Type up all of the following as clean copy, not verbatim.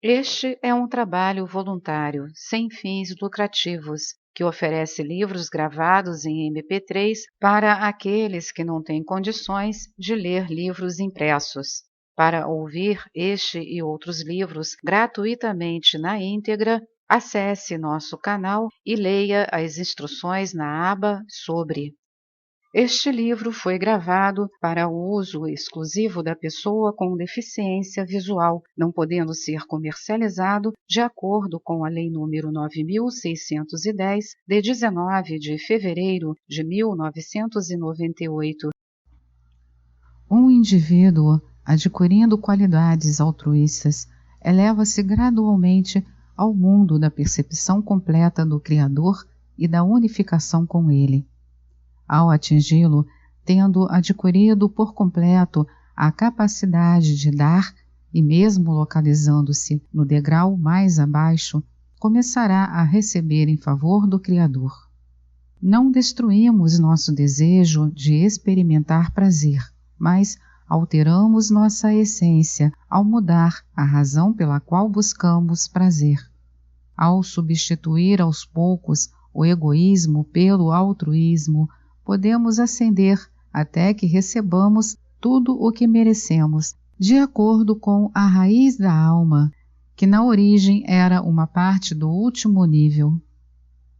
Este é um trabalho voluntário, sem fins lucrativos, que oferece livros gravados em MP3 para aqueles que não têm condições de ler livros impressos. Para ouvir este e outros livros gratuitamente na íntegra, acesse nosso canal e leia as instruções na aba Sobre. Este livro foi gravado para o uso exclusivo da pessoa com deficiência visual, não podendo ser comercializado de acordo com a Lei nº 9.610, de 19 de fevereiro de 1998. Um indivíduo, adquirindo qualidades altruístas, eleva-se gradualmente ao mundo da percepção completa do Criador e da unificação com Ele. Ao atingi-lo, tendo adquirido por completo a capacidade de dar, e mesmo localizando-se no degrau mais abaixo, começará a receber em favor do Criador. Não destruímos nosso desejo de experimentar prazer, mas alteramos nossa essência ao mudar a razão pela qual buscamos prazer. Ao substituir aos poucos o egoísmo pelo altruísmo, podemos ascender até que recebamos tudo o que merecemos, de acordo com a raiz da alma, que na origem era uma parte do último nível.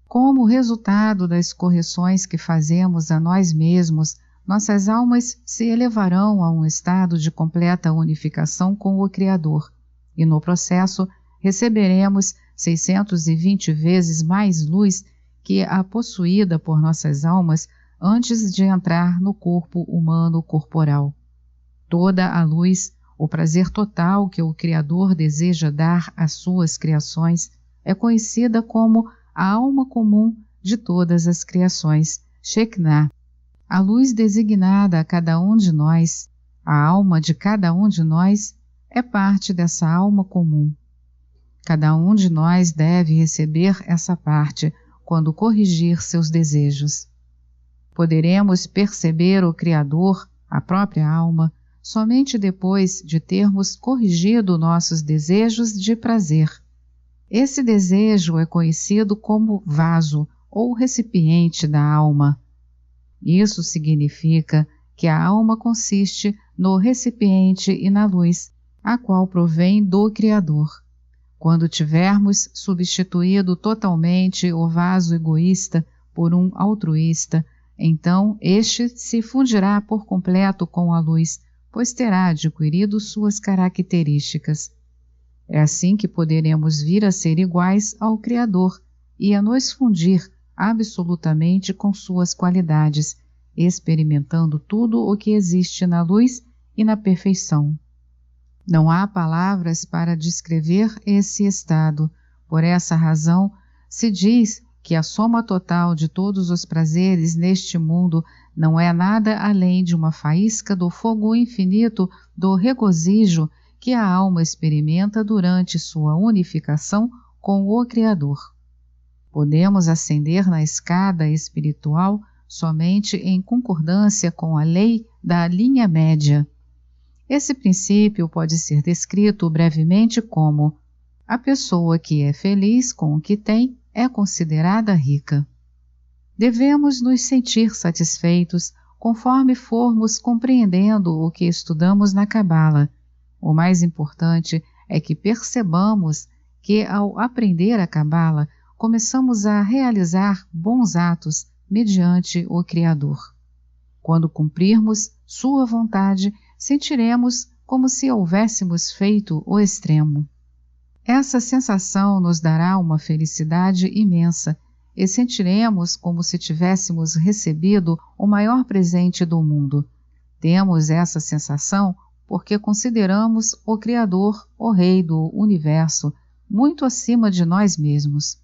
Como resultado das correções que fazemos a nós mesmos, nossas almas se elevarão a um estado de completa unificação com o Criador, e no processo receberemos 620 vezes mais luz que a possuída por nossas almas antes de entrar no corpo humano corporal. Toda a luz, o prazer total que o Criador deseja dar às suas criações, é conhecida como a alma comum de todas as criações, Shekinah. A luz designada a cada um de nós, a alma de cada um de nós, é parte dessa alma comum. Cada um de nós deve receber essa parte quando corrigir seus desejos. Poderemos perceber o Criador, a própria alma, somente depois de termos corrigido nossos desejos de prazer. Esse desejo é conhecido como vaso ou recipiente da alma. Isso significa que a alma consiste no recipiente e na luz, a qual provém do Criador. Quando tivermos substituído totalmente o vaso egoísta por um altruísta, então este se fundirá por completo com a luz, pois terá adquirido suas características. É assim que poderemos vir a ser iguais ao Criador e a nos fundir absolutamente com suas qualidades, experimentando tudo o que existe na luz e na perfeição. Não há palavras para descrever esse estado. Por essa razão, se diz que a soma total de todos os prazeres neste mundo não é nada além de uma faísca do fogo infinito do regozijo que a alma experimenta durante sua unificação com o Criador. Podemos ascender na escada espiritual somente em concordância com a lei da linha média. Esse princípio pode ser descrito brevemente como: a pessoa que é feliz com o que tem é considerada rica. Devemos nos sentir satisfeitos conforme formos compreendendo o que estudamos na Cabala. O mais importante é que percebamos que, ao aprender a Cabala, começamos a realizar bons atos mediante o Criador. Quando cumprirmos sua vontade, sentiremos como se houvéssemos feito o extremo. Essa sensação nos dará uma felicidade imensa e sentiremos como se tivéssemos recebido o maior presente do mundo. Temos essa sensação porque consideramos o Criador, o Rei do Universo, muito acima de nós mesmos.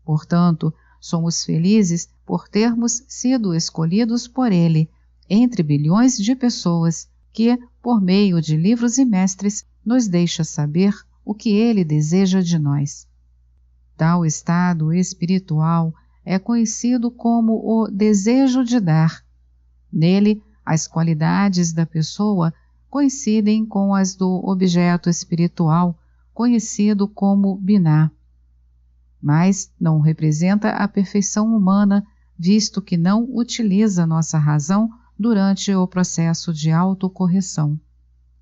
Portanto, somos felizes por termos sido escolhidos por Ele, entre bilhões de pessoas que, por meio de livros e mestres, nos deixa saber o que Ele deseja de nós. Tal estado espiritual é conhecido como o desejo de dar. Nele, as qualidades da pessoa coincidem com as do objeto espiritual, conhecido como Binah, mas não representa a perfeição humana, visto que não utiliza nossa razão durante o processo de autocorreção.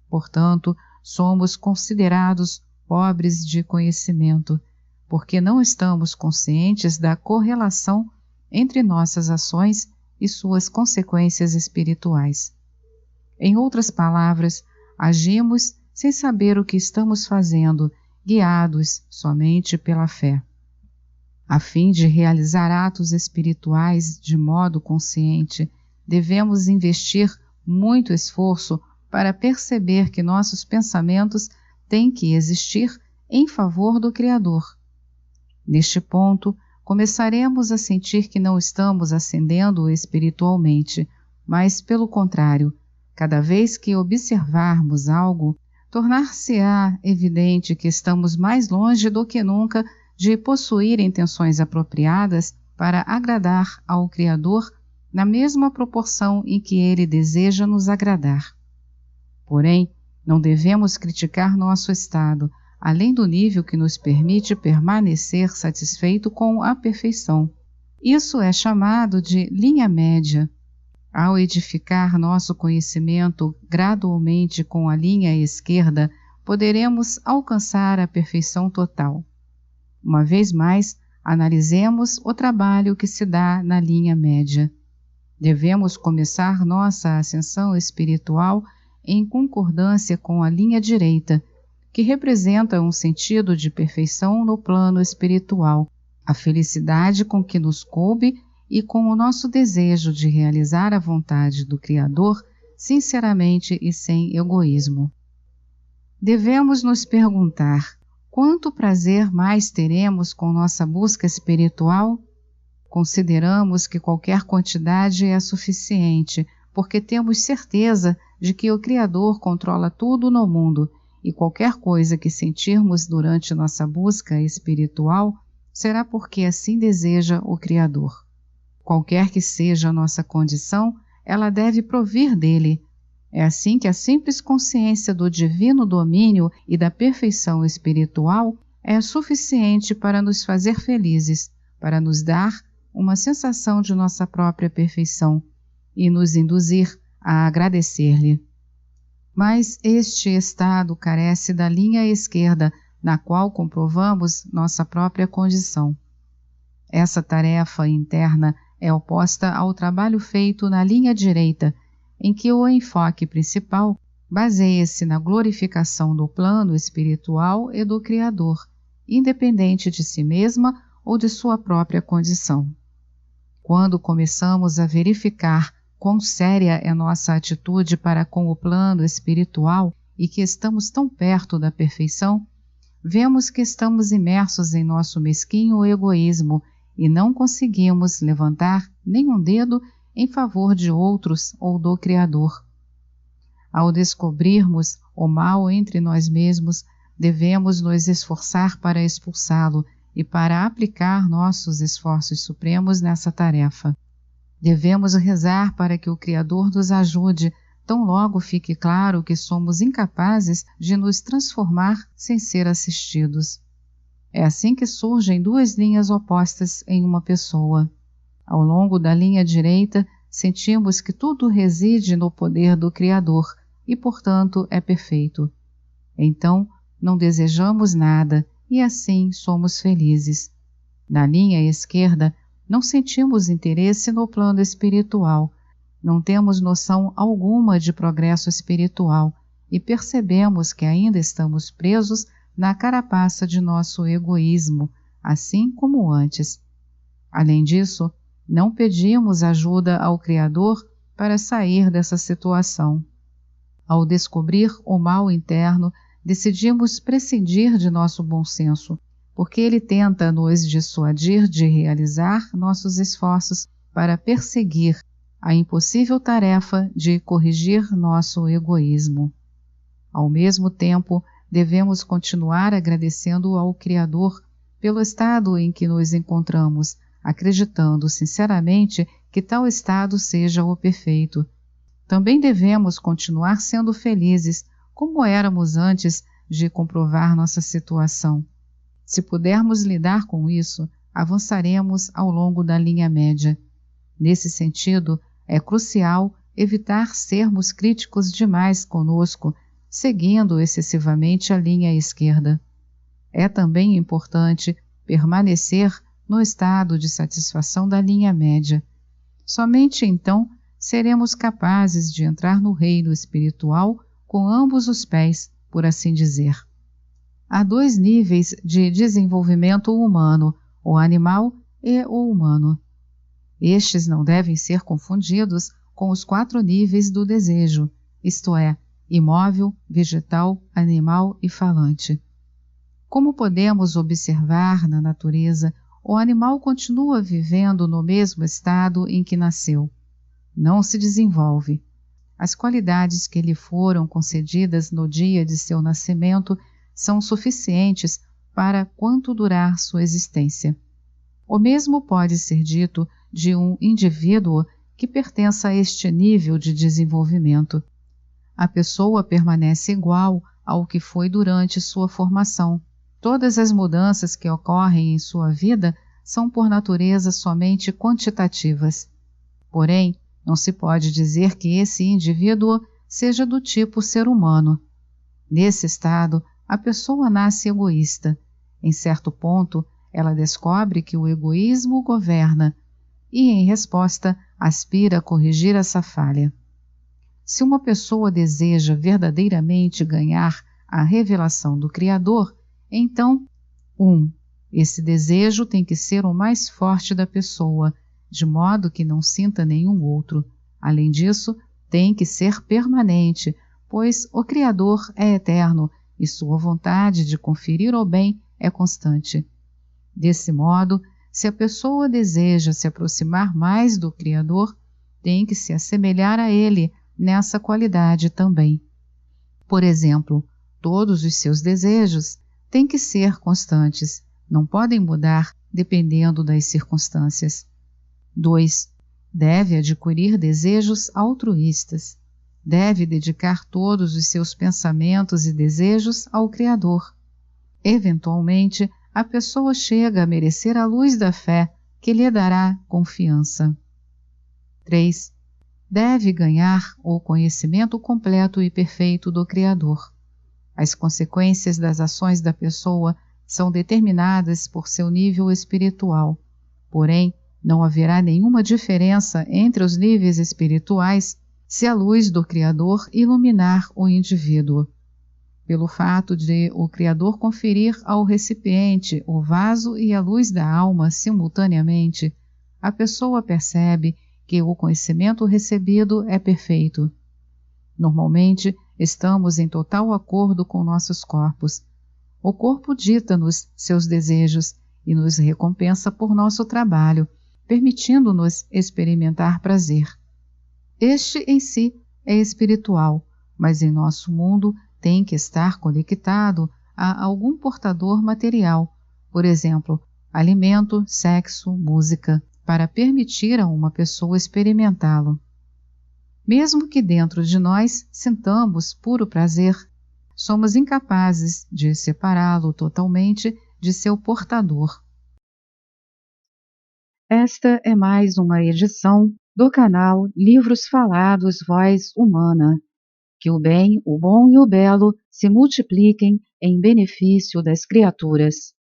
Portanto, somos considerados pobres de conhecimento, porque não estamos conscientes da correlação entre nossas ações e suas consequências espirituais. Em outras palavras, agimos sem saber o que estamos fazendo, guiados somente pela fé. A fim de realizar atos espirituais de modo consciente, devemos investir muito esforço para perceber que nossos pensamentos têm que existir em favor do Criador. Neste ponto, começaremos a sentir que não estamos ascendendo espiritualmente, mas, pelo contrário, cada vez que observarmos algo, tornar-se-á evidente que estamos mais longe do que nunca de possuir intenções apropriadas para agradar ao Criador na mesma proporção em que Ele deseja nos agradar. Porém, não devemos criticar nosso estado, além do nível que nos permite permanecer satisfeito com a perfeição. Isso é chamado de linha média. Ao edificar nosso conhecimento gradualmente com a linha esquerda, poderemos alcançar a perfeição total. Uma vez mais, analisemos o trabalho que se dá na linha média. Devemos começar nossa ascensão espiritual em concordância com a linha direita, que representa um sentido de perfeição no plano espiritual, a felicidade com que nos coube e com o nosso desejo de realizar a vontade do Criador sinceramente e sem egoísmo. Devemos nos perguntar: quanto prazer mais teremos com nossa busca espiritual? Consideramos que qualquer quantidade é suficiente, porque temos certeza de que o Criador controla tudo no mundo, e qualquer coisa que sentirmos durante nossa busca espiritual será porque assim deseja o Criador. Qualquer que seja a nossa condição, ela deve provir dele. É assim que a simples consciência do divino domínio e da perfeição espiritual é suficiente para nos fazer felizes, para nos dar uma sensação de nossa própria perfeição e nos induzir a agradecer-lhe. Mas este estado carece da linha esquerda, na qual comprovamos nossa própria condição. Essa tarefa interna é oposta ao trabalho feito na linha direita, em que o enfoque principal baseia-se na glorificação do plano espiritual e do Criador, independente de si mesma ou de sua própria condição. Quando começamos a verificar quão séria é nossa atitude para com o plano espiritual e que estamos tão perto da perfeição, vemos que estamos imersos em nosso mesquinho egoísmo e não conseguimos levantar nenhum dedo em favor de outros ou do Criador. Ao descobrirmos o mal entre nós mesmos, devemos nos esforçar para expulsá-lo e para aplicar nossos esforços supremos nessa tarefa. Devemos rezar para que o Criador nos ajude, tão logo fique claro que somos incapazes de nos transformar sem ser assistidos. É assim que surgem duas linhas opostas em uma pessoa. Ao longo da linha direita, sentimos que tudo reside no poder do Criador e, portanto, é perfeito. Então, não desejamos nada e assim somos felizes. Na linha esquerda, não sentimos interesse no plano espiritual, não temos noção alguma de progresso espiritual e percebemos que ainda estamos presos na carapaça de nosso egoísmo, assim como antes. Além disso, não pedimos ajuda ao Criador para sair dessa situação. Ao descobrir o mal interno, decidimos prescindir de nosso bom senso, porque ele tenta nos dissuadir de realizar nossos esforços para perseguir a impossível tarefa de corrigir nosso egoísmo. Ao mesmo tempo, devemos continuar agradecendo ao Criador pelo estado em que nos encontramos, acreditando sinceramente que tal estado seja o perfeito. Também devemos continuar sendo felizes, como éramos antes de comprovar nossa situação. Se pudermos lidar com isso, avançaremos ao longo da linha média. Nesse sentido, é crucial evitar sermos críticos demais conosco, seguindo excessivamente a linha esquerda. É também importante permanecer no estado de satisfação da linha média. Somente então seremos capazes de entrar no reino espiritual com ambos os pés, por assim dizer. Há 2 níveis de desenvolvimento humano, o animal e o humano. Estes não devem ser confundidos com os 4 níveis do desejo, isto é, imóvel, vegetal, animal e falante. Como podemos observar na natureza, o animal continua vivendo no mesmo estado em que nasceu. Não se desenvolve. As qualidades que lhe foram concedidas no dia de seu nascimento são suficientes para quanto durar sua existência. O mesmo pode ser dito de um indivíduo que pertença a este nível de desenvolvimento. A pessoa permanece igual ao que foi durante sua formação. Todas as mudanças que ocorrem em sua vida são por natureza somente quantitativas. Porém, não se pode dizer que esse indivíduo seja do tipo ser humano. Nesse estado, a pessoa nasce egoísta. Em certo ponto, ela descobre que o egoísmo o governa e, em resposta, aspira a corrigir essa falha. Se uma pessoa deseja verdadeiramente ganhar a revelação do Criador, então, 1. Esse desejo tem que ser o mais forte da pessoa, de modo que não sinta nenhum outro. Além disso, tem que ser permanente, pois o Criador é eterno e sua vontade de conferir o bem é constante. Desse modo, se a pessoa deseja se aproximar mais do Criador, tem que se assemelhar a Ele nessa qualidade também. Por exemplo, todos os seus desejos têm que ser constantes, não podem mudar dependendo das circunstâncias. 2. Deve adquirir desejos altruístas. Deve dedicar todos os seus pensamentos e desejos ao Criador. Eventualmente, a pessoa chega a merecer a luz da fé que lhe dará confiança. 3. Deve ganhar o conhecimento completo e perfeito do Criador. As consequências das ações da pessoa são determinadas por seu nível espiritual. Porém, não haverá nenhuma diferença entre os níveis espirituais se a luz do Criador iluminar o indivíduo. Pelo fato de o Criador conferir ao recipiente o vaso e a luz da alma simultaneamente, a pessoa percebe que o conhecimento recebido é perfeito. Normalmente, estamos em total acordo com nossos corpos. O corpo dita-nos seus desejos e nos recompensa por nosso trabalho, permitindo-nos experimentar prazer. Este em si é espiritual, mas em nosso mundo tem que estar conectado a algum portador material, por exemplo, alimento, sexo, música, para permitir a uma pessoa experimentá-lo. Mesmo que dentro de nós sintamos puro prazer, somos incapazes de separá-lo totalmente de seu portador. Esta é mais uma edição do canal Livros Falados Voz Humana. Que o bem, o bom e o belo se multipliquem em benefício das criaturas.